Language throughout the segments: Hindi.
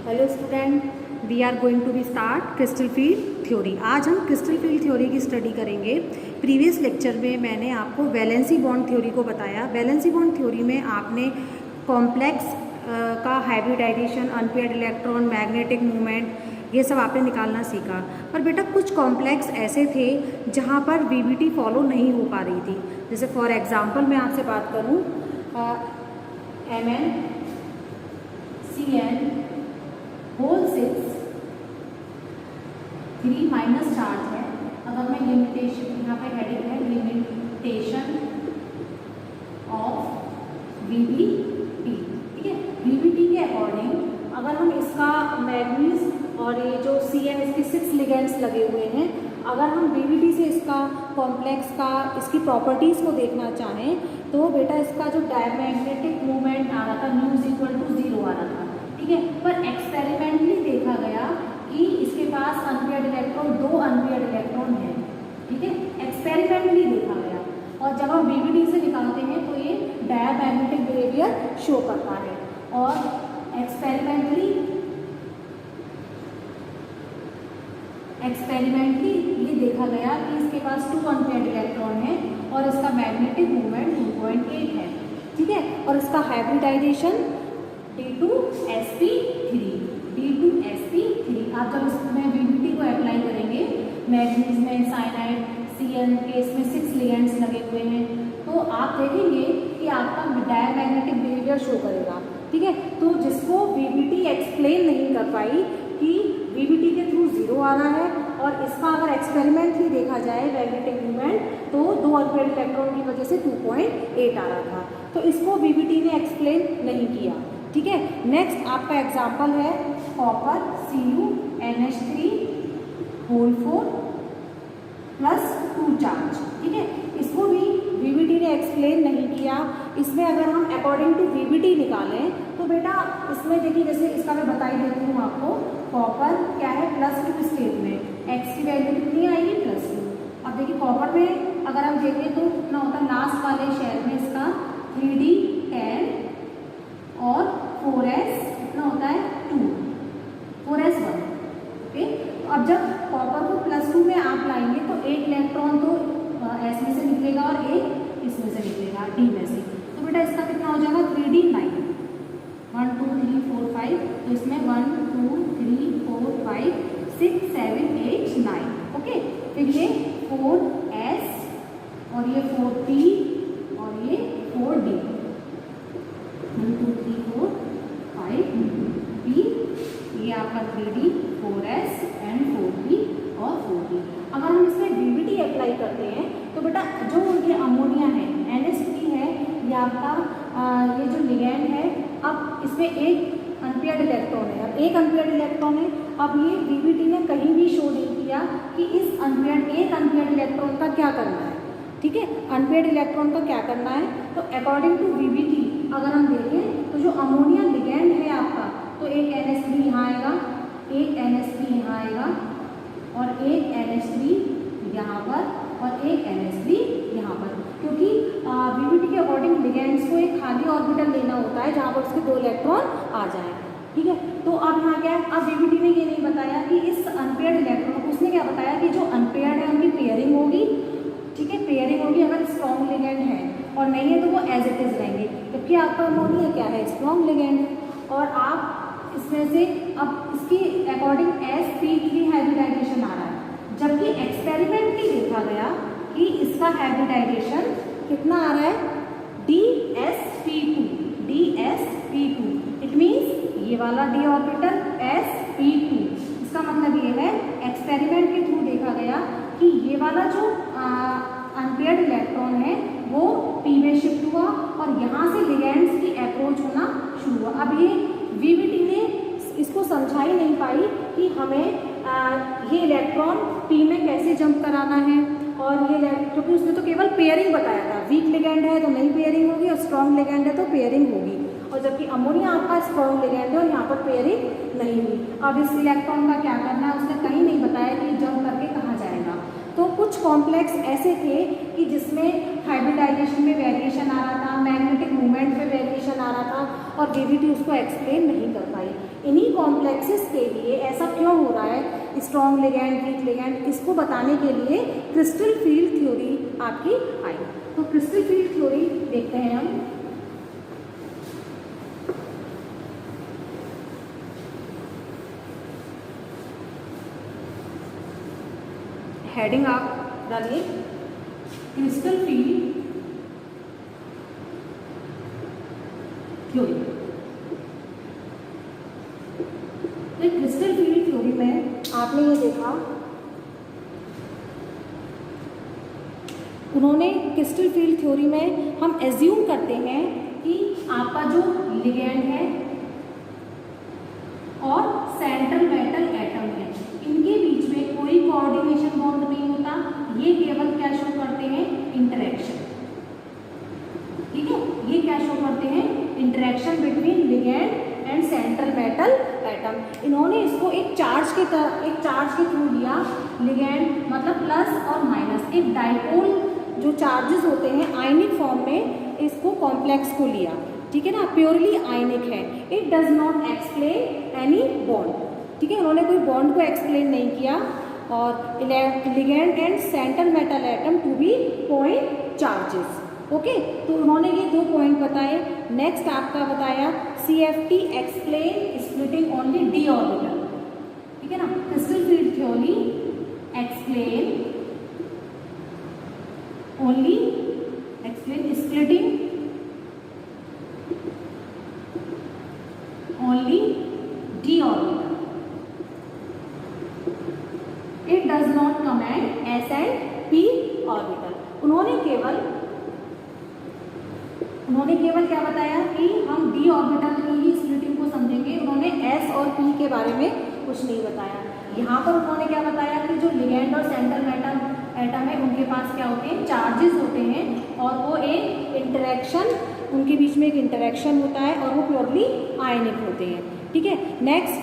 Hello student, we are going to be start crystal field theory. आज हम क्रिस्टल फील्ड थ्योरी की स्टडी करेंगे। प्रीवियस लेक्चर में मैंने आपको वैलेंसी बॉन्ड थ्योरी को बताया। वैलेंसी बॉन्ड थ्योरी में आपने कॉम्प्लेक्स का hybridisation, unpaired electron, magnetic movement, ये सब आपने निकालना सीखा। पर बेटा कुछ कॉम्प्लेक्स ऐसे थे जहाँ पर वीबीटी फॉलो नहीं हो पा रही थी। जैसे फॉर एग्जांपल मैं आपसे बात करूँ, Mn Cn whole 6 3 minus charge है। अगर मैं लिमिटेशन, यहाँ पे हेडिंग है लिमिटेशन ऑफ वीबीटी, ठीक है। वीबीटी के अकॉर्डिंग अगर हम इसका मैग्नीज और ये जो Cn इसके 6 लिगेंड्स लगे हुए हैं, अगर हम वीबीटी से इसका कॉम्प्लेक्स का इसकी प्रॉपर्टीज़ को देखना चाहें तो बेटा इसका जो डायमैग्नेटिक मूवमेंट आ रहा था न्यू इक्वल टू 0 आ रहा था, ठीक है। पर एक्सपेरिमेंटली देखा गया कि इसके पास अनपेयर्ड इलेक्ट्रॉन, 2 अनपेयर्ड इलेक्ट्रॉन है, ठीक है। एक्सपेरिमेंटली देखा गया और जब हम वीबीटी से निकालते हैं तो ये डायमैग्नेटिक बिहेवियर शो करता है। और एक्सपेरिमेंटली ये देखा गया कि इसके पास 2 अनपेयर्ड इलेक्ट्रॉन है और इसका मैग्नेटिक मूवमेंट 2.8 है, ठीक है। और इसका हाइब्रिडाइजेशन D2sp3। आप जब इसमें वीबीटी को अप्लाई करेंगे, मैग्नीज में साइनाइड, Cn के इसमें 6 लिगेंड्स लगे हुए हैं, तो आप देखेंगे कि आपका डायमैग्नेटिक बिहेवियर शो करेगा, ठीक है। तो जिसको वीबीटी एक्सप्लेन नहीं कर पाई कि वीबीटी के थ्रू 0 आ रहा है और इसका अगर एक्सपेरिमेंट ही देखा जाए मैग्नेटिक मूवमेंट तो 2 अनपेयर्ड इलेक्ट्रॉन की वजह से 2.8 आ रहा था, तो इसको वीबीटी ने एक्सप्लेन नहीं किया, ठीक है। नेक्स्ट आपका एग्जाम्पल है copper CuNH3 whole 4 plus 2 charge, ठीक है। इसको भी वीबीटी ने एक्सप्लेन नहीं किया। इसमें अगर हम अकॉर्डिंग टू वीबीटी निकालें तो बेटा इसमें देखिए, जैसे इसका मैं बताई देती हूँ आपको। कॉपर क्या है, +2 स्टेट में, x की वैल्यू कितनी आएगी, +2। अब देखिए कॉपर में अगर हम देखें तो कितना होता है, लास्ट वाले शेल में इसका 3d10 और 4s कितना होता है, 2, 4s1, ओके। अब जब कॉपर को +2 में आप लाएंगे तो एक इलेक्ट्रॉन तो s में से निकलेगा और एक इसमें से निकलेगा, d में से। तो बेटा इसका कितना हो जाएगा, 3d9, 1 2 3 4 5, तो इसमें 1 2 3 4 5 6 7 8 9, ओके। फिर ये 4s और ये 4p और ये 4d, 1 2 3 4 5 p, ये आपका 3d 4s एंड 4p और 4d। अगर हम इसमें वीबीटी अप्लाई करते हैं तो बेटा जो ये अमोनिया है, NH3 है, ये आपका ये जो लिगैंड है, अब इसमें एक अनपेयर्ड इलेक्ट्रॉन है, अब एक अनपेयर्ड इलेक्ट्रॉन है। अब ये वीबीटी ने कहीं भी शो नहीं किया कि इस एक अनपेयर्ड इलेक्ट्रॉन का क्या करना है, ठीक है। अनपेयर्ड इलेक्ट्रॉन का क्या करना है, तो अकॉर्डिंग टू वीबीटी अगर हम देखें तो जो अमोनिया लिगैंड है आपका, तो एक NH3 यहाँ आएगा, एक NH3 यहाँ आएगा और एक NH3 यहाँ पर और एक NH3 यहाँ पर, क्योंकि वीबीटी के अकॉर्डिंग लिगेंड्स को एक खाली ऑर्बिटल लेना होता है जहाँ पर उसके 2 इलेक्ट्रॉन आ जाए, ठीक है। तो अब यहाँ क्या है, अब वीबीटी ने ये नहीं बताया कि इस अनपेयर्ड इलेक्ट्रॉन, उसने क्या बताया कि जो अनपेयर्ड है उनकी पेयरिंग होगी, ठीक है, पेयरिंग होगी। अगर स्ट्रॉन्ग लिगेंड है और नहीं है तो वो एज इट इज रहेंगे, जबकि आपका अमोनिया क्या है, स्ट्रॉन्ग लिगेंड है। और आप इसमें से अब इसकी अकॉर्डिंग sp3 हाइब्रिडाइजेशन आ रहा है, जबकि एक्सपेरिमेंटली देखा गया कि इसका हाइब्रिडाइजेशन कितना आ रहा है, dsp2। इट मीन्स ये वाला d ऑर्बिटल sp2। इसका मतलब ये है एक्सपेरिमेंट के थ्रू देखा गया कि ये वाला जो अनपेयर्ड इलेक्ट्रॉन है वो p में शिफ्ट हुआ और यहाँ से लिगेंड्स की अप्रोच होना शुरू हुआ। अब ये वीबीटी ने इसको समझा ही नहीं पाई कि हमें ये इलेक्ट्रॉन p में कैसे जंप कराना है, और ये क्योंकि उसने तो केवल पेयरिंग बताया था, वीक लिगेंड है तो नहीं पेयरिंग होगी और स्ट्रॉन्ग लिगेंड है तो पेयरिंग होगी, और जबकि अमोनिया आपका स्ट्रॉन्ग लिगेंड है और यहाँ पर पेयरिंग नहीं हुई। अब इस इलेक्ट्रॉन का क्या करना है, उसने कहीं नहीं बताया कि जंप करके कहाँ जाएगा। तो कुछ कॉम्प्लेक्स ऐसे थे कि जिसमें हाइब्रिडाइजेशन में वेरिएशन आ रहा था, मैग्नेटिक मूवमेंट में वेरिएशन आ रहा था और वीबीटी उसको एक्सप्लेन नहीं कर पाई। इन्हीं कॉम्प्लेक्स एनालिसिस के लिए ऐसा क्यों हो रहा है, स्ट्रॉन्ग लिगैंड वीक लिगैंड, इसको बताने के लिए क्रिस्टल फील्ड थ्योरी आपकी आई। तो क्रिस्टल फील्ड थ्योरी देखते हैं हम। हेडिंग आप डालिए क्रिस्टल फील्ड थ्योरी। तो क्रिस्टल फील्ड थ्योरी में आपने ये देखा, उन्होंने क्रिस्टल फील्ड थ्योरी में हम एज्यूम करते हैं कि आपका जो लिगैंड है और सेंट्रल मेटल एटम है, इनके बीच में कोई कोऑर्डिनेशन बॉन्ड नहीं होता, ये केवल क्या शो करते हैं, इंटरेक्शन। ठीक है, ये क्या शो करते हैं, interaction between ligand and central metal atom. इन्होंने इसको एक चार्ज के थ्रू लिया, लिगैंड मतलब प्लस और माइनस, एक डाइपोल जो चार्जेस होते हैं आयनिक फॉर्म में, इसको कॉम्प्लेक्स को लिया। ठीक है ना, प्योरली आयनिक है, it does not explain any bond. ठीक है, उन्होंने कोई बॉन्ड को एक्सप्लेन नहीं किया। और ligand and central metal atom to be point charges. Okay, तो उन्होंने ये 2 पॉइंट बताए। नेक्स्ट आपका बताया CFT explain splitting only d orbital. ठीक है ना, crystal field theory explain only splitting only d orbital, it does not comment s and p orbital. उन्होंने केवल क्या बताया कि हम d ऑर्बिटल की ही स्प्लिटिंग को समझेंगे, उन्होंने s और p के बारे में कुछ नहीं बताया। यहाँ पर उन्होंने क्या बताया कि जो लिगैंड और सेंट्रल मेटल एटम है, उनके पास क्या होते हैं, चार्जेस होते हैं, और वो एक इंटरेक्शन, उनके बीच में एक इंटरेक्शन होता है, और वो प्योरली आयनिक होते हैं। ठीक है, next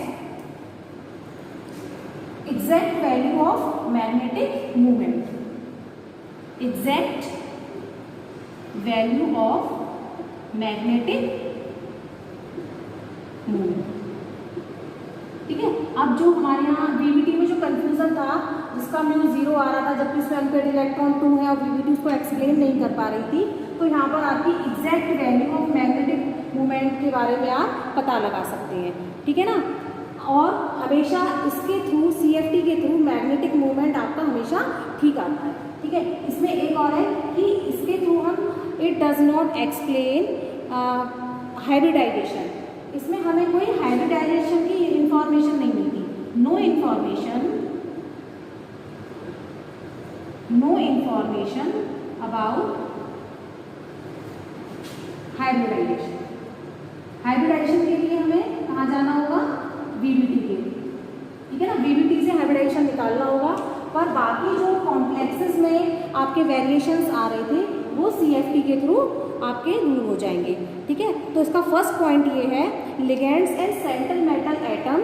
exact value of magnetic movement, exact value of magnetic movement. ठीक है, अब जो हमारे यहाँ VBT में जो कंफ्यूजन था, जिसका म्यू 0 आ रहा था, जबकि उसमें अनपेड इलेक्ट्रॉन 2 है और VBT उसको एक्सप्लेन नहीं कर पा रही थी, तो यहाँ पर आपकी exact value of magnetic movement के बारे में आप पता लगा सकते हैं। ठीक है ना, और हमेशा इसके थ्रू, CFT के थ्रू मैग्नेटिक मूवमेंट आपका हमेशा ठीक आता है। ठीक है, इसमें एक और है कि इसके थ्रू हम it does not explain hybridisation, इसमें हमें कोई हाइब्रिडाइजेशन की इंफॉर्मेशन नहीं मिलती, no information about hybridisation. Hybridisation के लिए हमें कहाँ जाना होगा, VBT के लिए। ठीक है ना, VBT से हाइब्रिडाइजेशन निकालना होगा, पर बाकी जो कॉम्प्लेक्सेस में आपके वेरिएशंस आ रहे थे, वो CFT के थ्रू आपके दूर हो जाएंगे। ठीक है, तो इसका फर्स्ट पॉइंट ये है, ligands and central metal atom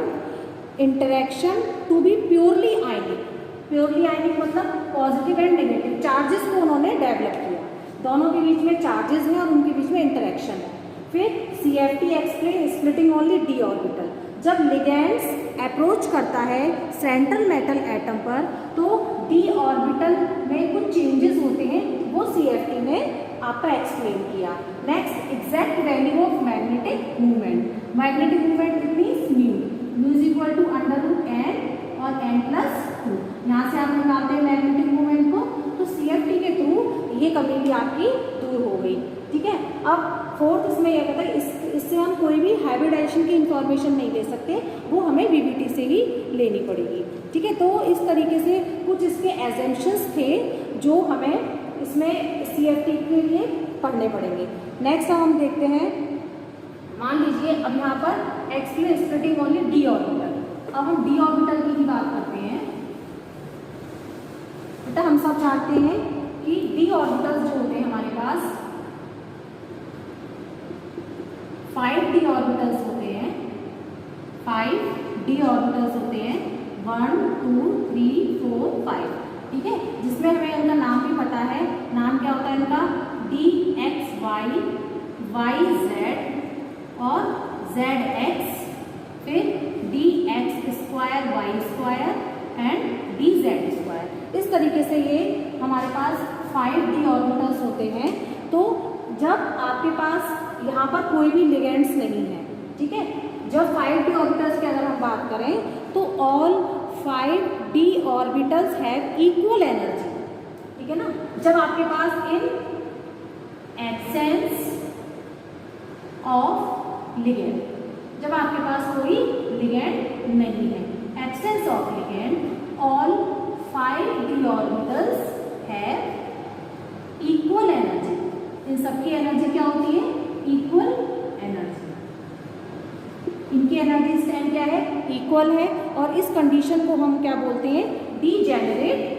interaction to be purely ionic. Purely ionic मतलब पॉजिटिव एंड नेगेटिव चार्जेस को उन्होंने डेवलप किया, दोनों के बीच में चार्जेस हैं और उनके बीच में इंटरेक्शन है। फिर CFT explain splitting only d orbital, जब लिगैंड्स अप्रोच करता है सेंट्रल मेटल एटम पर, तो d ऑर्बिटल में कुछ चेंजेस होते हैं, वो CFT ने आपका एक्सप्लेन किया। Next exact value of magnetic movement, magnetic movement means mu is equal to √n और n+2। यहाँ से आप निकालते हैं मैग्नेटिक मूवमेंट को, तो CFT के थ्रू ये कमी भी आपकी दूर हो गई। ठीक है, अब फोर्थ इसमें यह कहता है इससे हम कोई भी हाइब्रिडाइजेशन की इंफॉर्मेशन नहीं ले सकते, वो हमें VBT से ही लेनी पड़ेगी। ठीक है, तो इस तरीके से कुछ इसके एजम्पशंस थे जो हमें इसमें CFT के लिए पढ़ने पड़ेंगे। नेक्स्ट हम देखते हैं, मान लीजिए अब यहाँ पर explain splitting only d orbital. अब हम d ऑर्बिटल की ही बात करते हैं। बेटा हम सब जानते हैं कि d ऑर्बिटल्स जो होते हैं हमारे पास 5d ऑर्बिटल्स होते हैं, 5d ऑर्बिटल्स होते हैं, 1 2 3 4 5। ठीक है, जिसमें हमें उनका नाम भी पता है, नाम क्या होता है इनका, dxy, yz और zx, फिर dx square Y square and D Z square. इस तरीके से ये हमारे पास 5 d ऑर्बिटल्स होते हैं। तो जब आपके पास यहाँ पर कोई भी लिगेंड्स नहीं है, ठीक है, जब 5 d ऑर्बिटल्स की अगर हम बात करें तो all 5 d orbitals have equal energy, ठीक है ना। जब आपके पास इन एब्सेंस ऑफ लिगेंड, जब आपके पास कोई लिगेंड नहीं है, absence of ligand, all 5 d orbitals have equal energy. इन सबकी एनर्जी क्या होती है? Equal energy. इनकी एनर्जी स्टैंड क्या है? इक्वल है। और इस कंडीशन को हम क्या बोलते हैं? Degenerate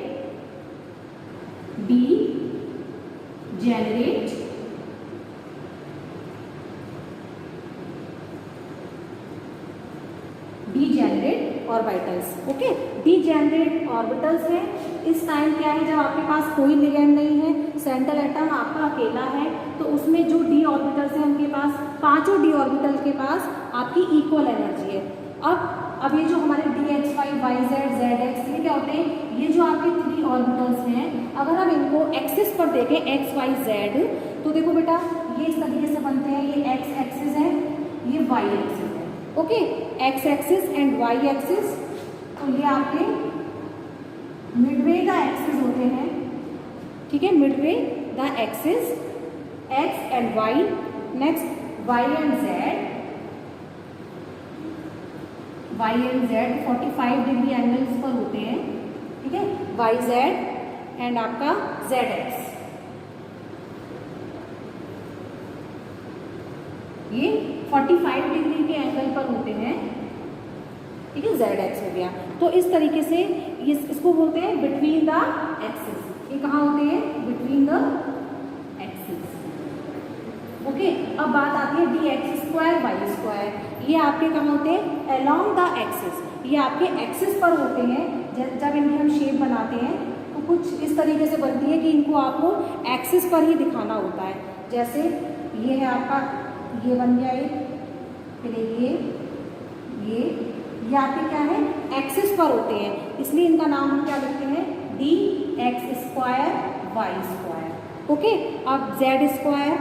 orbitals. Okay, degenerate orbitals है। इस टाइम क्या है? जब आपके पास कोई लिगेंड नहीं है, सेंट्रल एटम आपका अकेला है, तो उसमें जो डी ऑर्बिटल्स हैं उनके पास, पांचों डी ऑर्बिटल के पास आपकी इक्वल एनर्जी है। अब ये जो हमारे D X Y Y Z Z X, ये क्या होते हैं? ये जो आपके 3 ऑर्बिटल्स हैं, अगर हम इनको एक्सिस पर देखें एक्स वाई जेड, तो देखो बेटा ये इस तरीके से बनते हैं। ये एक्स एक्सिस है, ये वाई एक्सिस है। Okay, X axis and Y axis, तो ये आपके मिडवे द एक्सिस होते हैं, ठीक है, midway the axis X and Y. Next Y and Z, Y and Z 45 degree angles पर होते हैं, ठीक है, वाई जेड एंड आपका जेड एक्स, ये 45 डिग्री के एंगल पर होते हैं, ठीक है, जेड एक्स हो गया। तो इस तरीके से इसको बोलते हैं बिटवीन द एक्सिस। ये कहाँ होते हैं? Between the axis. ओके, अब बात आती है D X square Y square. ये आपके कहाँ होते हैं? Along the axis. ये आपके एक्सिस पर होते हैं। जब इनकी हम शेप बनाते हैं तो कुछ इस तरीके से बनती है कि इनको आपको एक्सिस पर ही दिखाना होता है। जैसे ये है आपका, ये बन गया एक, फिर ये आपके क्या है? एक्सिस पर होते हैं, इसलिए इनका नाम हम क्या लिखते हैं? D X square Y square. Okay, अब जेड स्क्वायर,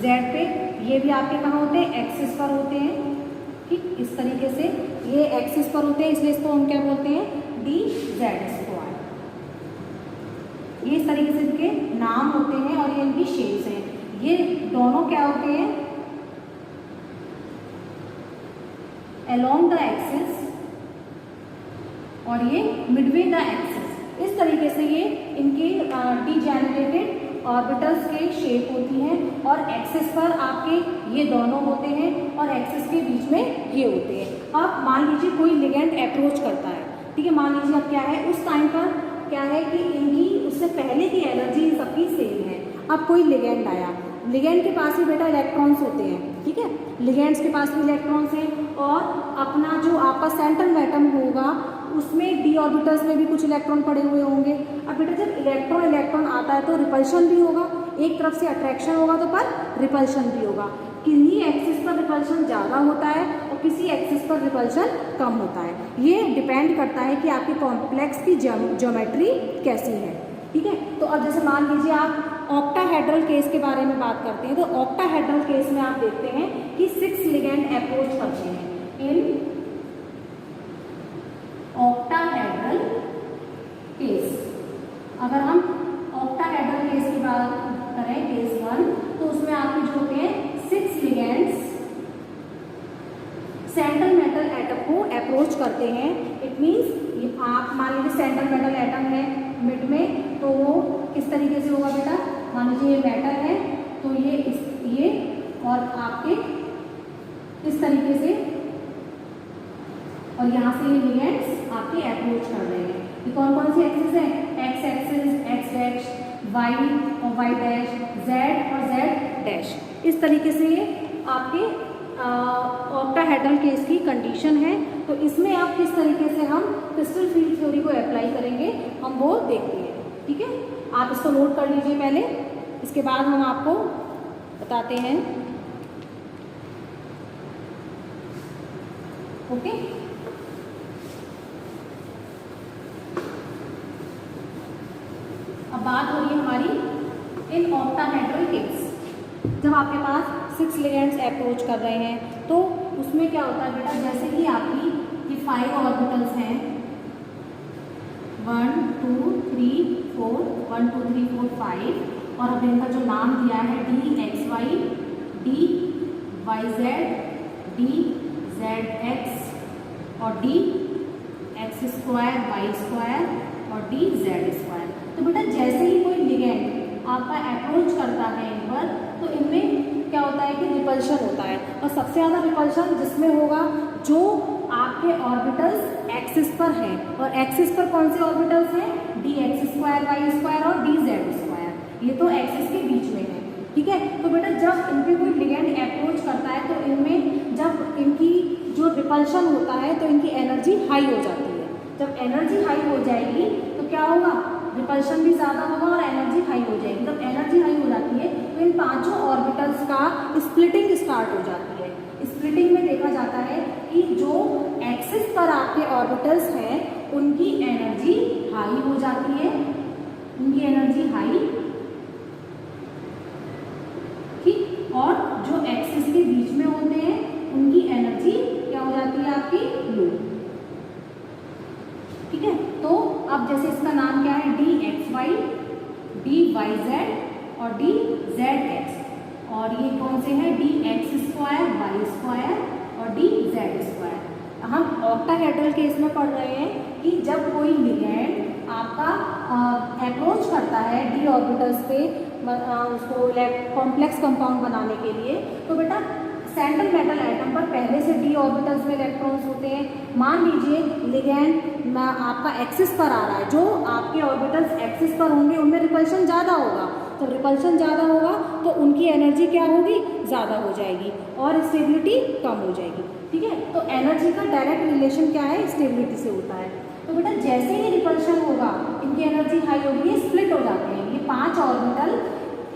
जेड पे ये भी आपके कहाँ होते हैं? एक्सिस पर होते हैं, ठीक, इस तरीके से ये एक्सिस पर होते हैं, इसलिए इसको हम क्या बोलते हैं? D Z square. ये इस तरीके से इनके नाम होते हैं और ये इनकी शेप्स हैं। ये दोनों क्या होते हैं? अलोंग द एक्सिस और ये मिडवे द एक्सिस। इस तरीके से ये इनके डीजेनरेटेड ऑर्बिटल्स के शेप होती हैं और एक्सिस पर आपके ये दोनों होते हैं और एक्सिस के बीच में ये होते हैं। अब मान लीजिए कोई लिगेंड अप्रोच करता है, ठीक है, मान लीजिए अब क्या है, उस टाइम पर क्या है कि इनकी उससे पहले की एनर्जी सबकी सेम है। अब कोई लिगेंड आया, लिगेंड के पास ही बेटा इलेक्ट्रॉन्स होते हैं, ठीक है, लिगेंड्स के पास भी इलेक्ट्रॉन्स हैं और अपना जो आपका सेंट्रल एटम होगा उसमें डी ऑर्बिटल्स में भी कुछ इलेक्ट्रॉन पड़े हुए होंगे। अब बेटा जब इलेक्ट्रॉन आता है तो रिपल्शन भी होगा, एक तरफ से अट्रैक्शन होगा तो पर रिपल्शन भी होगा। किसी एक्सिस पर रिपल्शन ज़्यादा होता है और किसी एक्सिस पर रिपल्शन कम होता है। ये डिपेंड करता है कि आपके कॉम्प्लेक्स की ज्योमेट्री कैसी है, ठीक है। तो अब जैसे मान लीजिए आप ऑक्टाहेड्रल केस के बारे में बात करते हैं, तो ऑक्टाहेड्रल केस में आप देखते हैं कि 6 लिगेंड अप्रोच करते हैं। इन ऑक्टाहेड्रल केस, अगर हम ऑक्टाहेड्रल केस की बात करें, केस 1, तो उसमें आपके जो होते हैं 6 लिगेंड्स सेंट्रल मेटल एटम को अप्रोच करते हैं। इट मीन्स आप मान लीजिए सेंट्रल मेटल एटम है मिड में, तो वो किस तरीके से होगा बेटा? मान लीजिए ये मेटल है तो ये और आपके इस तरीके से, और यहाँ से ये लिगेंड्स आपके अप्रोच कर रहे हैं। ये कौन कौन सी एक्सिस है? X axis, X dash, Y और वाई डैश, जेड और जेड डैश। इस तरीके से ये आपके ऑक्टाहेड्रल केस की कंडीशन है। तो इसमें आप किस तरीके से हम क्रिस्टल फील्ड थ्योरी को अप्लाई करेंगे हम वो देखते हैं, ठीक है। आप इसको नोट कर लीजिए पहले, इसके बाद हम आपको बताते हैं। ओके। अब बात हो रही है हमारी इन ऑक्टाहेड्रल केस। जब आपके पास 6 लिगेंड्स अप्रोच कर रहे हैं तो उसमें क्या होता है बेटा, जैसे कि आपकी ये 5 ऑर्बिटल्स हैं 1 2 3 4 1 2 3 4 5, और अब इनका जो नाम दिया है DXY, DYZ, DZX और DX2 Y2 और DZ2। तो बेटा जैसे ही कोई लिगेंड आपका अप्रोच करता है इन पर, तो इनमें क्या होता है कि रिपल्शन होता है, और सबसे ज़्यादा रिपल्शन जिसमें होगा जो आपके ऑर्बिटल्स एक्सिस पर हैं, और एक्सिस पर कौन से ऑर्बिटल्स हैं, DX2 Y2 और DZ2। ये तो एक्सिस के बीच में है, ठीक है। तो बेटा जब इन पे कोई लिगेंड अप्रोच करता है तो इनमें जब इनकी जो रिपल्शन होता है तो इनकी एनर्जी हाई हो जाती है। जब एनर्जी हाई हो जाएगी तो क्या होगा, रिपल्शन भी ज़्यादा होगा और एनर्जी हाई हो जाएगी। जब एनर्जी हाई हो जाती है तो इन पांचों ऑर्बिटल्स का स्प्लिटिंग स्टार्ट हो जाती है। स्प्लिटिंग में देखा जाता है कि जो एक्सिस पर आपके ऑर्बिटल्स हैं उनकी एनर्जी हाई हो जाती है, उनकी एनर्जी हाई, ठीक, और जो एक्सिस के बीच में होते हैं उनकी एनर्जी क्या हो जाती है आपकी, लो, ठीक है। तो अब जैसे इसका नाम क्या है, DXY, DYZ और DZX, और ये कौन से हैं, DX2 Y2 और DZ2। हम ऑक्टाहेड्रल केस में पढ़ रहे हैं कि जब कोई लिगेंड आपका अप्रोच करता है डी ऑर्बिटल्स पे उसको कॉम्प्लेक्स कंपाउंड बनाने के लिए, तो बेटा सेंट्रल मेटल एटम पर पहले से डी ऑर्बिटल्स में इलेक्ट्रॉन्स होते हैं। मान लीजिए लिगेंड आपका एक्सिस पर आ रहा है, जो आपके ऑर्बिटल्स एक्सिस पर होंगे उनमें रिपल्शन ज़्यादा होगा, तो रिपल्शन ज़्यादा होगा तो उनकी एनर्जी क्या होगी, ज़्यादा हो जाएगी और स्टेबिलिटी कम हो जाएगी, ठीक है। तो एनर्जी का डायरेक्ट रिलेशन क्या है, स्टेबिलिटी से होता है। तो बेटा जैसे ही रिपल्शन होगा इनकी एनर्जी हाई होगी, ये स्प्लिट हो जाते हैं, ये 5 ऑर्बिटल,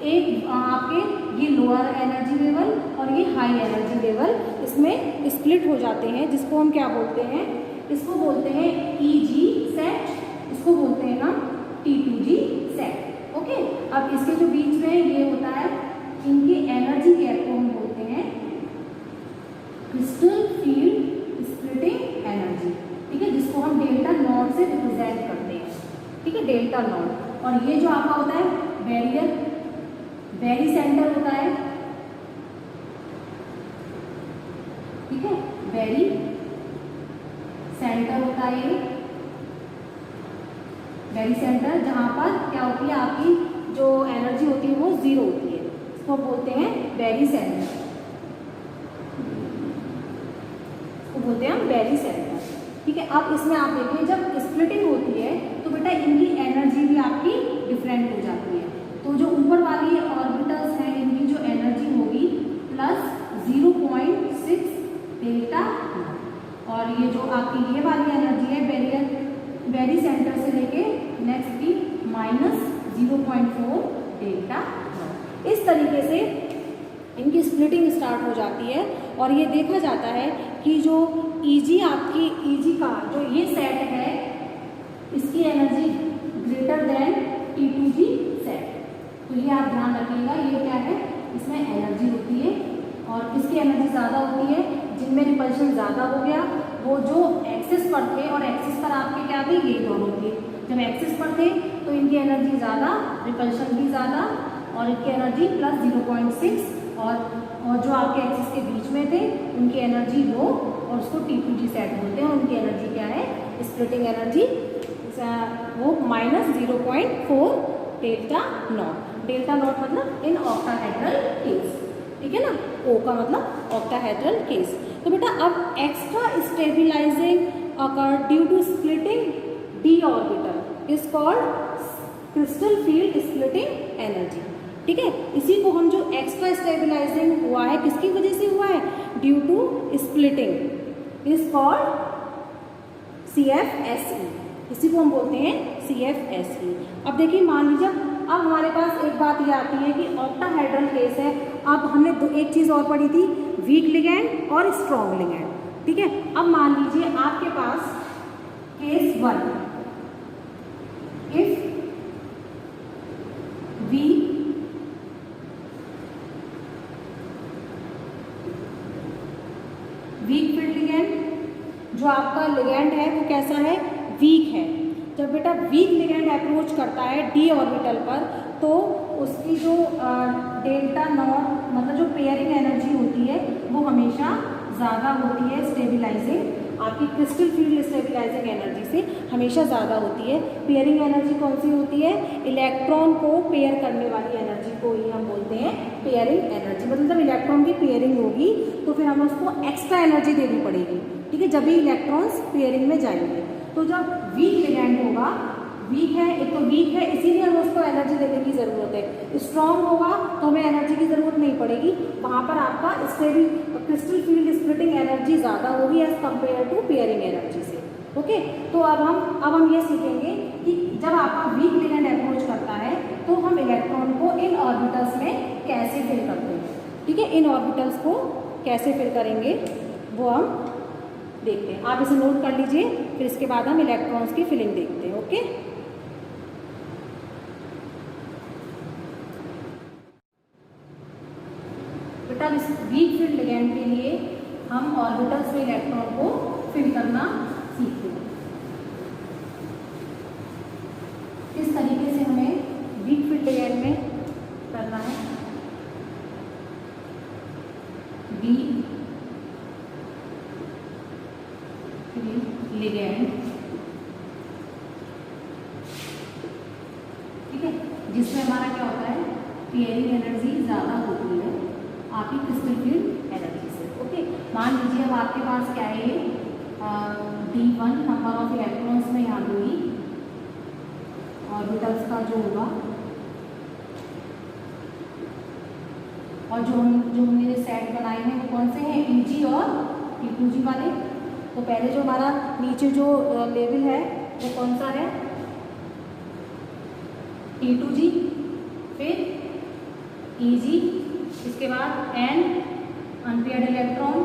एक आपके ये लोअर एनर्जी लेवल और ये हाई एनर्जी लेवल इसमें स्प्लिट हो जाते हैं, जिसको हम क्या बोलते हैं, इसको बोलते हैं EG सेट, इसको बोलते हैं ना T2G सेट, ओके। अब इसके जो बीच में ये होता है, इनकी एनर्जी गैप को हम बोलते हैं क्रिस्टल फील्ड स्प्लिटिंग एनर्जी, ठीक है, जिसको हम डेल्टा नॉट से रिप्रेजेंट करते हैं, ठीक है, डेल्टा नॉट। और ये जो आपका होता है बैरियर, बैरी सेंटर होता है, ठीक है, बैरी सेंटर होता है, ये बैरी सेंटर जहां पर क्या होती है आपकी जो एनर्जी होती है वो 0 होती है, इसको बोलते हैं बैरी सेंटर, इसको बोलते हैं हम बैरी सेंटर, ठीक है। अब इसमें आप देखिए जब स्प्लिटिंग होती है तो बेटा इनकी एनर्जी भी आपकी डिफरेंट हो जाती है। तो जो ऊपर वाली ऑर्बिटल्स हैं इनकी जो एनर्जी होगी प्लस 0.6 डेल्टा, और ये जो आपकी ये वाली एनर्जी है बैरियर बैरी सेंटर से लेके नेक्स्ट की -0.4 डेल्टा। इस तरीके से इनकी स्प्लिटिंग स्टार्ट हो जाती है, और ये देखा जाता है कि जो EG आपकी EG का जो ये सेट है इसकी energy greater than T2G set. तो ये आप ध्यान रखिएगा, ये क्या है, इसमें एनर्जी होती है और किसकी एनर्जी ज़्यादा होती है, जिनमें रिपल्शन ज़्यादा हो गया वो जो एक्सिस पर थे, और एक्सिस पर आपके क्या थे, ये दोनों थे। जब एक्सिस पर थे तो इनकी एनर्जी ज़्यादा, रिपल्शन भी ज़्यादा, और इनकी एनर्जी प्लस 0.6, और जो आपके एक्सिस के बीच में थे उनकी एनर्जी लो, और उसको T2G सेट बोलते हैं। उनकी एनर्जी क्या है, स्प्लिटिंग एनर्जी वो -0.4 डेल्टा नॉट। डेल्टा नॉट मतलब इन ऑक्टाहेड्रल केस, ठीक है ना, O का मतलब ऑक्टाहेड्रल केस। तो बेटा अब extra stabilising occur due to splitting D orbital is called crystal field splitting energy, ठीक है। इसी को हम जो एक्स्ट्रा स्टेबिलाइजिंग हुआ है किसकी वजह से हुआ है, due to splitting is called CFSE, इसी को हम बोलते हैं CFSE। अब देखिए मान लीजिए अब हमारे पास एक बात ये आती है कि ऑक्टाहेड्रल केस है। अब हमने एक चीज़ और पढ़ी थी, वीक लिगेंड और स्ट्रॉन्ग लिगेंड। ठीक है। अब मान लीजिए आपके पास case 1, if weak field ligand, जो आपका लिगेंड है वो कैसा है, वीक है। जब बेटा वीक लिगेंड अप्रोच करता है डी ऑर्बिटल पर, तो उसकी जो डेल्टा नॉट मतलब जो पेयरिंग एनर्जी होती है वो हमेशा ज़्यादा होती है, स्टेबिलाइजिंग आपकी क्रिस्टल फील्ड स्टेबिलाइजिंग एनर्जी से हमेशा ज़्यादा होती है। पेयरिंग एनर्जी कौन सी होती है, इलेक्ट्रॉन को पेयर करने वाली एनर्जी को ही हम बोलते हैं पेयरिंग एनर्जी। मतलब इलेक्ट्रॉन की पेयरिंग होगी तो फिर हमें उसको एक्स्ट्रा एनर्जी देनी पड़ेगी, ठीक है, जब भी इलेक्ट्रॉन्स पेयरिंग में जाएंगे। तो जब वीक लिगेंड होगा, वीक है, एक तो वीक है इसीलिए हमें उसको एनर्जी देने की ज़रूरत है। स्ट्रॉन्ग होगा तो हमें एनर्जी की ज़रूरत नहीं पड़ेगी, वहाँ पर आपका क्रिस्टल फील्ड स्प्लिटिंग एनर्जी ज़्यादा होगी as compare to pairing energy से। ओके, तो अब हम ये सीखेंगे कि जब आपका वीक लिगेंड अप्रोच करता है तो हम इलेक्ट्रॉन को इन ऑर्बिटल्स में कैसे फिल करते हैं, ठीक है, इन ऑर्बिटल्स को कैसे फिल करेंगे वो हम देखते हैं। आप इसे नोट कर लीजिए, फिर इसके बाद हम इलेक्ट्रॉन्स की फिलिंग देखते हैं। ओके, बेटा इस वीक फील्ड लिगेंड के लिए हम ऑर्बिटल्स में इलेक्ट्रॉन को फिल करना सीखते हैं। किस तरीके से हमें वीक फील्ड लिगेंड में करना है, वीक फील्ड लिगेंड, ठीक है, जिसमें हमारा क्या होता है, पेयरिंग एनर्जी ज़्यादा होती है आपकी क्रिस्टल फील्ड एनर्जी से। ओके, मान लीजिए अब आपके पास क्या है, D1 नंबर ऑफ इलेक्ट्रॉन्स में यहाँ दूंगी ऑर्बिटल्स का जो होगा, और जो हमने सेट बनाए हैं वो कौन से हैं, Eg और T2g वाले। तो पहले जो हमारा नीचे जो लेवल है वो कौन सा है, T2g, फिर Eg, इसके बाद N अनपेयर्ड इलेक्ट्रॉन,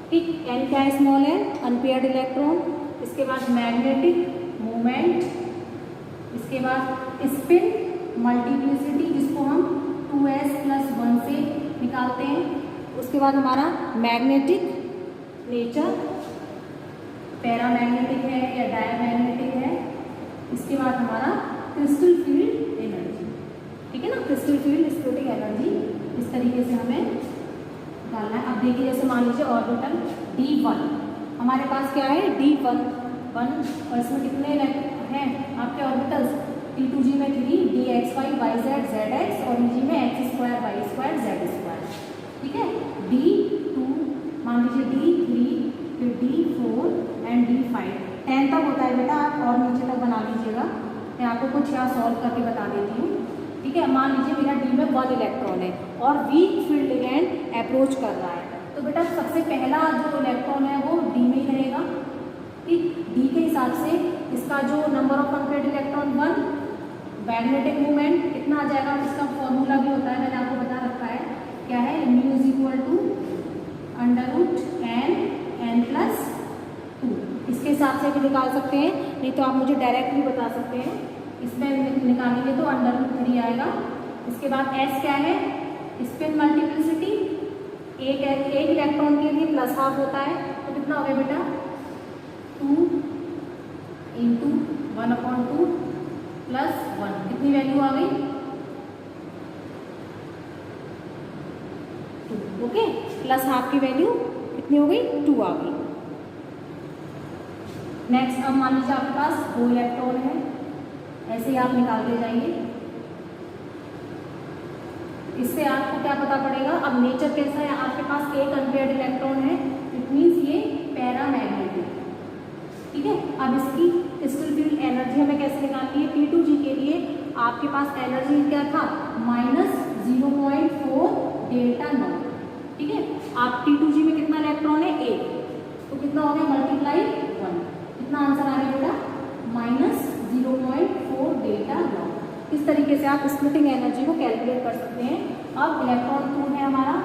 ठीक, N क्या है, स्मॉल है, अनपेयर्ड इलेक्ट्रॉन, इसके बाद मैग्नेटिक मोमेंट, इसके बाद स्पिन मल्टीप्लिसिटी जिसको हम 2s+1 से निकालते हैं, उसके बाद हमारा मैग्नेटिक नेचर, पैरामैग्नेटिक है या डायमैग्नेटिक है, इसके बाद हमारा क्रिस्टल फील्ड एनर्जी, ठीक है ना, क्रिस्टल फील्ड स्प्लिटिंग एनर्जी। इस तरीके से हमें डालना है। अब देखिए जैसे मान लीजिए ऑर्बिटल D1, हमारे पास क्या है, D1 और इसमें कितने हैं आपके ऑर्बिटल्स, T2g में 3, dxy yz zx और Eg में x² y² z², ठीक है। D2 मान लीजिए D3, फिर D4 एंड D5, 10 तक होता है बेटा, आप और नीचे तक बना लीजिएगा, मैं आपको कुछ यहाँ सॉल्व करके बता देती हूँ, ठीक है। मान लीजिए मेरा D में 1 इलेक्ट्रॉन है और वीक फील्ड लिगेंड अप्रोच कर रहा है, तो बेटा सबसे पहला जो इलेक्ट्रॉन है वो D में ही रहेगा, ठीक। D के हिसाब से इसका जो number of unpaired electron 1, magnetic movement कितना आ जाएगा, इसका फॉर्मूला भी होता है, मैंने आपको बता रखा है, क्या है, μ √n n+2, इसके हिसाब से भी निकाल सकते हैं, नहीं तो आप मुझे डायरेक्ट भी बता सकते हैं, इसमें निकालेंगे तो √3 आएगा। इसके बाद S क्या है, स्पिन मल्टीप्लिसिटी, एक इलेक्ट्रॉन के लिए +½ होता है, तो कितना हो गया बेटा, 2 × 1/2 + 1, कितनी वैल्यू आ गई, 2, ओके, +½ की वैल्यू कितनी हो गई, 2 आ गई। नेक्स्ट, अब मान लीजिए आपके पास 2 इलेक्ट्रॉन है, ऐसे ही आप निकालते जाइए, इससे आपको क्या पता पड़ेगा, अब नेचर कैसा है, आपके पास एक अनपेयर्ड इलेक्ट्रॉन है, इट मीन्स ये पैरामैग्नेटिक, ठीक है। अब इसकी क्रिस्टल फील्ड एनर्जी हमें कैसे निकालनी है, T2g के लिए आपके पास एनर्जी क्या था, -0.4 डेल्टा नॉट, ठीक है। आप T2g में कितना इलेक्ट्रॉन है, 1, तो कितना हो गया, मल्टीप्लाई 1, कितना आंसर आ गया बेटा, -0.4 डेल्टा नॉट। इस तरीके से आप स्प्लिटिंग एनर्जी को कैलकुलेट कर सकते हैं। अब इलेक्ट्रॉन 2 है हमारा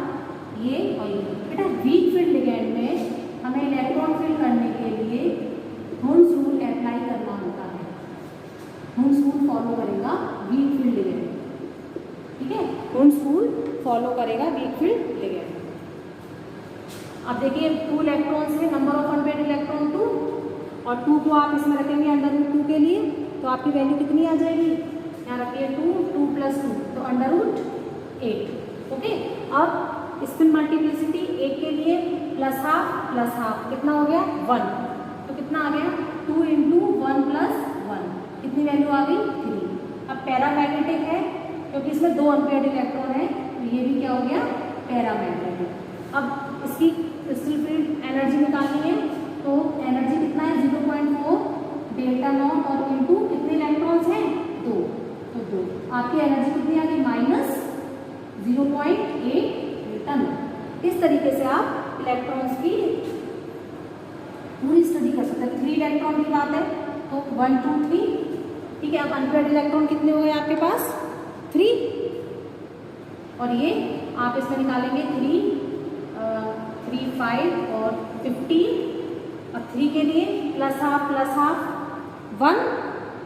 ये और ये, बेटा वीक फील्ड लिगेंड में हमें करेगा वीक फील्ड लिगेंड। अब देखिए 2 इलेक्ट्रॉन्स है, नंबर ऑफ अनपेयर्ड इलेक्ट्रॉन 2, और 2 को आप इसमें रखेंगे अंडर रूट 2 के लिए, तो आपकी वैल्यू कितनी आ जाएगी, यहाँ रखिए 2, 2 + 2 तो अंडर रूट 8। ओके, अब स्पिन मल्टीप्लिसिटी 1 के लिए +½ कितना हो गया 1, तो कितना आ गया 2 × 1 + 1, कितनी वैल्यू आ गई 3। अब पैरामैग्नेटिक है क्योंकि इसमें 2 अनपेयर्ड इलेक्ट्रॉन है, तो ये भी क्या हो गया पैरामैग्नेटिक। अब इसकी क्रिस्टल फील्ड एनर्जी निकालनी है, तो एनर्जी कितना है 0.4 ΔE और इनटू कितने इलेक्ट्रॉन्स हैं 2, तो 2, आपकी एनर्जी कितनी आ गई -0.8 ΔE। इस तरीके से आप इलेक्ट्रॉन्स की पूरी स्टडी कर सकते हैं। 3 इलेक्ट्रॉन की बात है तो 1 2 3, ठीक है। अब अनपेयर्ड इलेक्ट्रॉन कितने हो गए आपके पास 3, और ये आप इसमें निकालेंगे 3 5 और 15, और 3 के लिए +½ 1,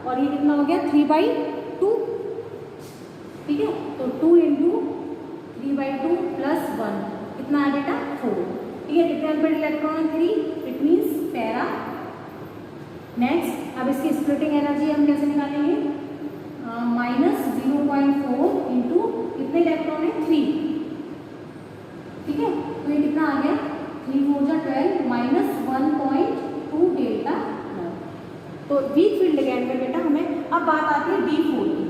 और ये कितना हो गया 3/2, ठीक है। तो 2 × 3/2 + 1 कितना है बेटा 4, ठीक है। कितने unpaired electron 3, it means para. Next, अब इसकी स्प्लिटिंग एनर्जी हम कैसे निकालेंगे, -0.4 × कितने इलेक्ट्रॉन है 3, ठीक है। तो ये कितना आ गया 3 × 4 = 12 -1.2 ΔE। तो वीक फील्ड लिगेंड में बेटा हमें अब बात आती है D4 की।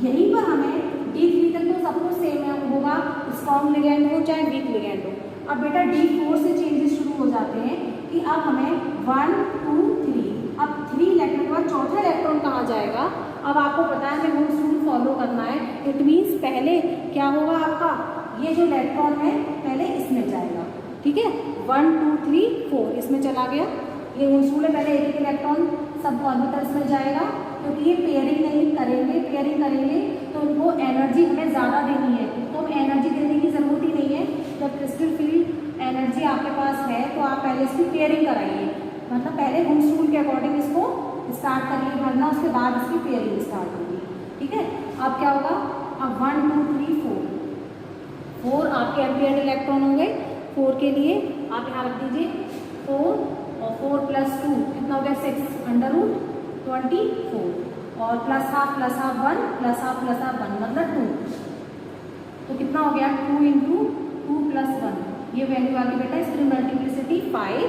यहीं पर हमें D3 तक तो सब कुछ सेम है होगा, स्ट्रॉन्ग लिगेंड हो चाहे वीक लिगेंड हो। अब बेटा D4 से चेंजेस शुरू हो जाते हैं कि अब हमें 1 2 3, अब 3 इलेक्ट्रॉन के बाद चौथा इलेक्ट्रॉन कहाँ जाएगा। अब आपको पता है हमें होल्स रूल फॉलो करना है। इट मीन्स पहले क्या होगा आपका, ये जो इलेक्ट्रॉन है पहले इसमें जाएगा, ठीक है। 1 2 3 4 इसमें चला गया, ये होल्स रूल है, पहले एक इलेक्ट्रॉन सब ऑर्बिटल्स में जाएगा, क्योंकि ये पेयरिंग नहीं करेंगे, पेयरिंग करेंगे तो उनको एनर्जी हमें ज़्यादा देनी है, तो एनर्जी देने की ज़रूरत ही नहीं है। जब क्रिस्टल फील्ड एनर्जी आपके पास है तो आप पहले इसकी पेयरिंग कराइए, मतलब पहले होल्स रूल के अकॉर्डिंग इसको स्टार्ट करिए भरना, उसके बाद इसकी पेयरिंग स्टार्ट होगी, ठीक है। अब क्या होगा, अब 1 2 3 4 आपके अनपेयर्ड इलेक्ट्रॉन होंगे। 4 के लिए आप यहाँ रख दीजिए 4, और 4 + 2 कितना हो गया 6 √24, और +½ +½ 1 +½ +½ 1 मतलब 2, तो कितना हो गया 2 × 2 + 1, ये वैल्यू आ गई बेटा इसकी मल्टीप्लिसिटी 5,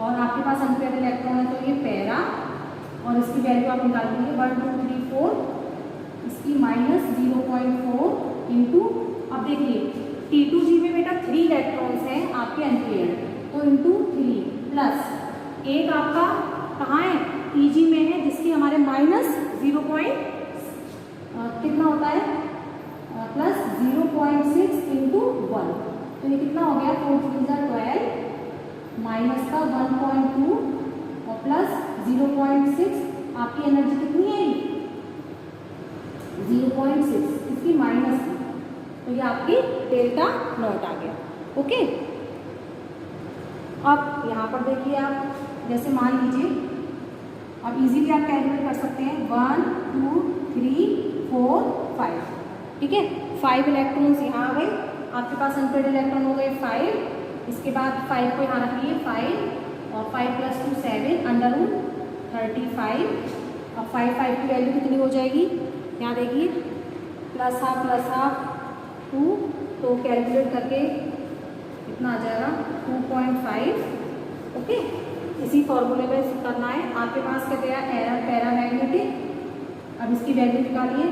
और आपके पास अनपेयर्ड इलेक्ट्रॉन है तो ये पैरा, और इसकी वैल्यू आप निकाल देंगे 1 2 3 4, इसकी -0.4 × अब देखिए T2G में बेटा 3 इलेक्ट्रॉन्स हैं आपके अनपेयर्ड, तो × 3 प्लस एक आपका कहाँ है EG में है, जिसकी हमारे -0 कितना होता है +0.6 × 1, तो ये कितना हो गया 4 3 12 माइनस का 1.2 और +0.6, आपकी एनर्जी कितनी है 0.6, इसकी माइनस, तो ये आपकी ΔE आ गया। ओके, अब यहाँ पर देखिए आप जैसे मान लीजिए, अब इजीली आप कैलकुलेट कर सकते हैं 1 2 3 4 5, ठीक है। 5 इलेक्ट्रॉन्स यहाँ आ गए, आपके पास अनपेयर्ड इलेक्ट्रॉन हो गए 5, इसके बाद 5 को यहाँ रखिए 5, और 5 + 2 7 √35, और 5 की वैल्यू कितनी हो जाएगी, यहाँ देखिए +½ 2, तो कैलकुलेट करके कितना आ जाएगा 2.5। ओके, इसी फॉर्मूले में करना है। आपके पास क्या गया एरर पैरामैग्नेटिक, अब इसकी वैल्यू निकालिए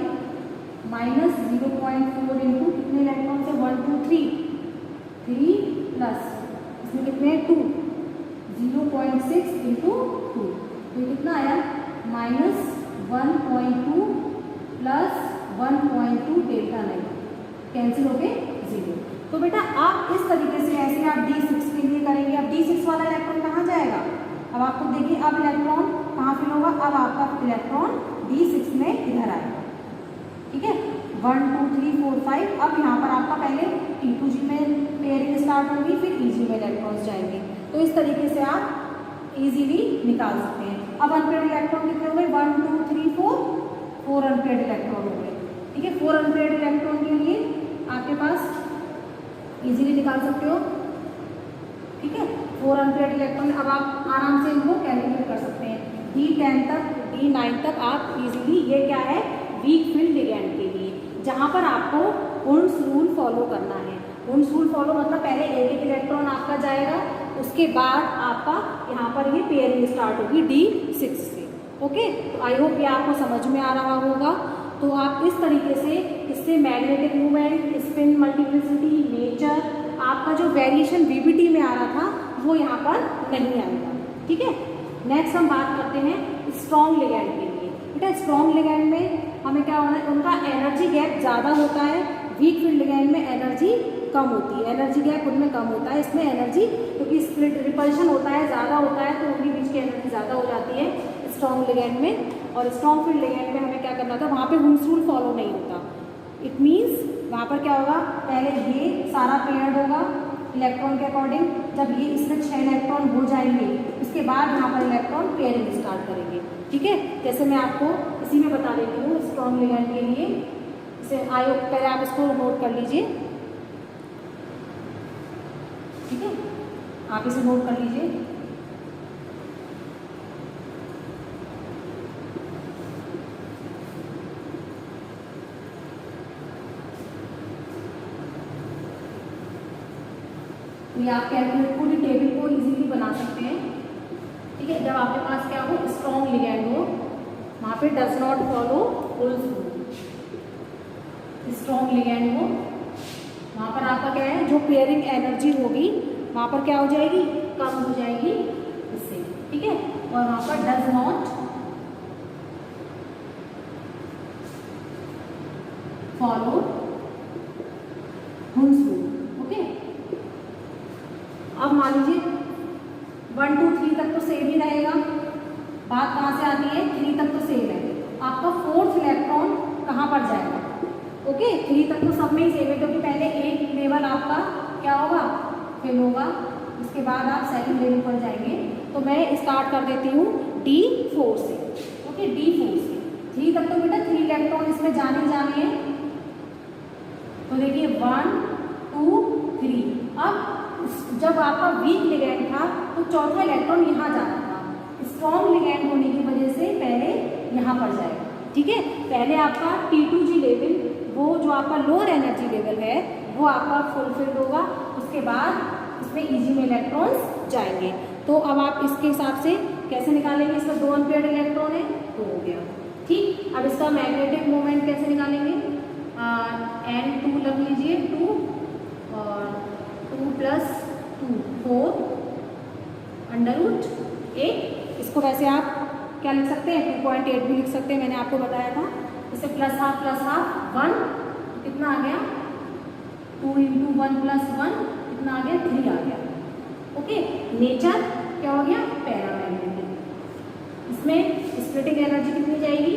-0.4 × कितने इलेक्ट्रॉन से 1 2 3 प्लस इसमें कितने 2, 0.6 × 2, तो ये कितना आया -1.2 + 1.2 ΔE, कैंसिल हो गए 0। तो बेटा आप इस तरीके से ऐसे आप D6 के लिए करेंगे। अब D6 वाला इलेक्ट्रॉन कहाँ जाएगा, अब आपको देखिए अब इलेक्ट्रॉन कहाँ फिल होगा, अब आपका इलेक्ट्रॉन D6 में इधर आएगा, ठीक है। 1 2 3 4 5, अब यहाँ पर आपका पहले T2G में पेयरिंग स्टार्ट होगी, फिर EG में इलेक्ट्रॉन्स जाएंगे, तो इस तरीके से आप इजीली निकाल सकते हैं। अब अनपेयर्ड इलेक्ट्रॉन कितने हो गए 1 2 3 4 अनपेयर्ड इलेक्ट्रॉन हो गए, ठीक है। 4 अनपेयर्ड इलेक्ट्रॉन के लिए आपके पास इजीली निकाल सकते हो। ठीक है, 4 अनपेयर्ड इलेक्ट्रॉन। अब आप आराम से इनको कैलकुलेट कर सकते हैं। D10 तक, D9 तक आप इजीली, ये क्या है, वीक फील्ड लिगैंड के लिए, जहाँ पर आपको हुंस रूल फॉलो करना है। हुंस रूल फॉलो मतलब पहले एक इलेक्ट्रॉन आपका जाएगा, उसके बाद आपका यहाँ पर ये पेयरिंग स्टार्ट होगी D6 से। ओके, तो आई होप ये आपको समझ में आ रहा होगा। तो आप इस तरीके से इससे magnetic movement, spin, multiplicity, nature, आपका जो वेरिएशन वीबीटी में आ रहा था वो यहाँ पर नहीं आएगा। ठीक है, नेक्स्ट हम बात करते हैं स्ट्रॉन्ग लिगैंड के लिए। बेटा स्ट्रॉन्ग लिगैंड में हमें क्या होना है, उनका एनर्जी गैप ज़्यादा होता है। वीक फील्ड लिगैंड में एनर्जी कम होती है, एनर्जी गैप उनमें कम होता है। इसमें एनर्जी, क्योंकि स्प्लिट रिपल्शन होता है, ज़्यादा होता है, तो उनके बीच की एनर्जी ज़्यादा हो जाती है स्ट्रॉन्ग लिगैंड में। और स्ट्रॉन्ग फील्ड लिगैंड में हमें क्या करना था, वहाँ पे हुंस रूल फॉलो नहीं होता। इट मीन्स वहाँ पर क्या होगा, पहले ये सारा पेयर्ड होगा इलेक्ट्रॉन के अकॉर्डिंग। जब ये इसमें 6 इलेक्ट्रॉन हो जाएंगे, उसके बाद यहाँ पर इलेक्ट्रॉन पेयरिंग स्टार्ट करेंगे। ठीक है, जैसे मैं आपको इसी में बता देती हूँ स्ट्रॉन्ग लिगैंड के लिए। इसे आयो, पहले आप इसको नोट कर लीजिए। ठीक है, आप इसे नोट कर लीजिए। तो ये आप कैलकुलेट पूरी टेबल को इजीली बना सकते हैं। ठीक है, जब आपके पास क्या हो, स्ट्रॉन्ग लिगैंड हो, वहाँ पे does not follow हुंस rule. Strong ligand हो, वहाँ पर आपका क्या है, जो पेयरिंग एनर्जी होगी वहाँ पर क्या हो जाएगी, कम हो जाएगी इससे। ठीक है, और वहाँ पर does not follow हुंस rule. Okay, अब मान लीजिए 1 2 3 तक तो सेम ही रहेगा। बात कहाँ से आती है, 3 तक तो सेम है। आपका 4th इलेक्ट्रॉन कहाँ पर जाएगा। ओके, 3 तक तो सब में ही सेम है, क्योंकि पहले एक लेवल आपका क्या होगा, फिल होगा, उसके बाद आप सेकंड लेवल पर जाएंगे। तो मैं स्टार्ट कर देती हूँ D4 से। ओके, D4 से 3 तक तो बेटा 3 इलेक्ट्रॉन इसमें जाने जाने हैं। तो देखिए 1 2 3। अब जब आपका वीक लिगैंड था तो चौथा इलेक्ट्रॉन यहाँ जाना था। स्ट्रॉन्ग लिगैंड होने की वजह से पहले यहाँ पर जाएगा। ठीक है, पहले आपका T2G लेवल, वो जो आपका लोअर एनर्जी लेवल है, वो आपका फुलफिल्ड होगा। उसके बाद इसमें इजी में इलेक्ट्रॉन्स जाएंगे। तो अब आप इसके हिसाब से कैसे निकालेंगे, इसका 2 अनपेयर्ड इलेक्ट्रॉन है, तो हो गया। ठीक, अब इसका मैग्नेटिक मोमेंट कैसे निकालेंगे, N2 लग लीजिए, 2 और 2 + 2 4 √8। इसको वैसे आप क्या लिख सकते हैं, 2.8 भी लिख सकते हैं, मैंने आपको बताया था। इसे +½ +½ 1, कितना आ गया, 2 × 1 + 1 कितना आ गया, 3 आ गया। ओके, नेचर क्या हो गया, पैरामैग्नेटिक। इसमें स्प्लिटिंग एनर्जी कितनी जाएगी,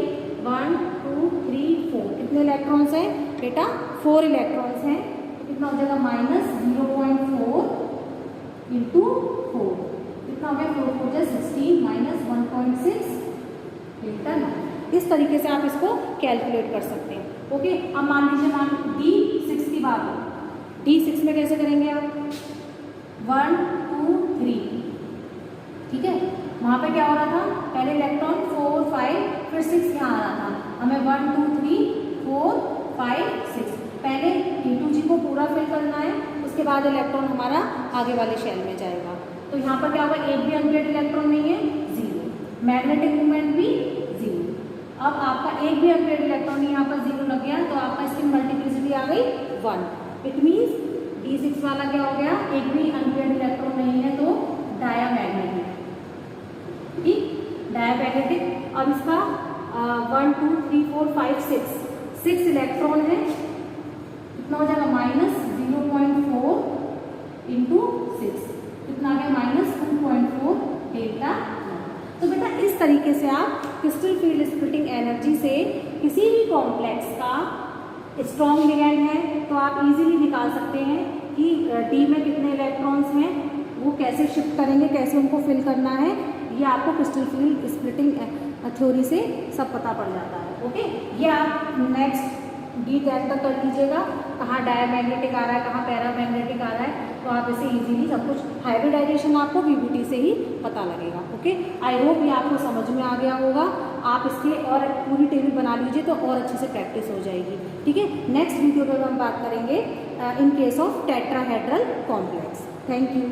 1 2 3 4। कितने इलेक्ट्रॉन्स हैं बेटा, 4 इलेक्ट्रॉन्स हैं, तो कितना हो जाएगा, -0.4 × 4, कितना हो गया, 4 4 16 -1.6 × 9। इस तरीके से आप इसको कैलकुलेट कर सकते हैं। ओके, अब मान लीजिए D6 की बात हो। D6 में कैसे करेंगे आप, 1 2 3। ठीक है, वहाँ पे क्या हो रहा था, पहले इलेक्ट्रॉन 4 5 फिर 6 यहाँ आ रहा था। हमें 1 2 3 4 5 6 पहले T2G को पूरा फिल करना है, उसके बाद इलेक्ट्रॉन हमारा आगे वाले शेल में जाएगा। तो यहाँ पर क्या होगा, एक भी अनपेयर्ड इलेक्ट्रॉन नहीं है, 0। मैग्नेटिक मूवमेंट भी 0। अब आपका एक भी अनपेयर्ड इलेक्ट्रॉन यहाँ पर 0 लग गया, तो आपका इसकी मल्टीप्लिसिटी आ गई 1। इट मीन्स D6 वाला क्या हो गया, एक भी अनपेयर्ड इलेक्ट्रॉन नहीं है, तो डायामैग्नेटिक। ठीक, डायामैग्नेटिक। अब इसका 1 2 3 4 5 6 इलेक्ट्रॉन है, कितना हो जाएगा, -0.4 × 6, कितना आ गया, -2.4 डेल्टा। तो बेटा इस तरीके से आप क्रिस्टल फील्ड स्प्लिटिंग एनर्जी से किसी भी कॉम्प्लेक्स का स्ट्रॉन्ग लिगैंड है तो आप इजीली निकाल सकते हैं कि डी में कितने इलेक्ट्रॉन्स हैं, वो कैसे शिफ्ट करेंगे, कैसे उनको फिल करना है। ये आपको क्रिस्टल फील्ड स्प्लिटिंग थ्योरी से सब पता पड़ जाता है। ओके, ये आप नेक्स्ट डी 10 तक कर लीजिएगा, कहाँ डायमैग्नेटिक आ रहा है, कहाँ पैरामैग्नेटिक आ रहा है, तो आप इसे इजीली सब कुछ हाइब्रिडाइजेशन आपको वीबीटी से ही पता लगेगा। ओके, आई होप ये आपको समझ में आ गया होगा। आप इसके और पूरी टेबल बना लीजिए तो और अच्छे से प्रैक्टिस हो जाएगी। ठीक है, नेक्स्ट वीडियो में हम बात करेंगे in case of tetrahedral complex. Thank you.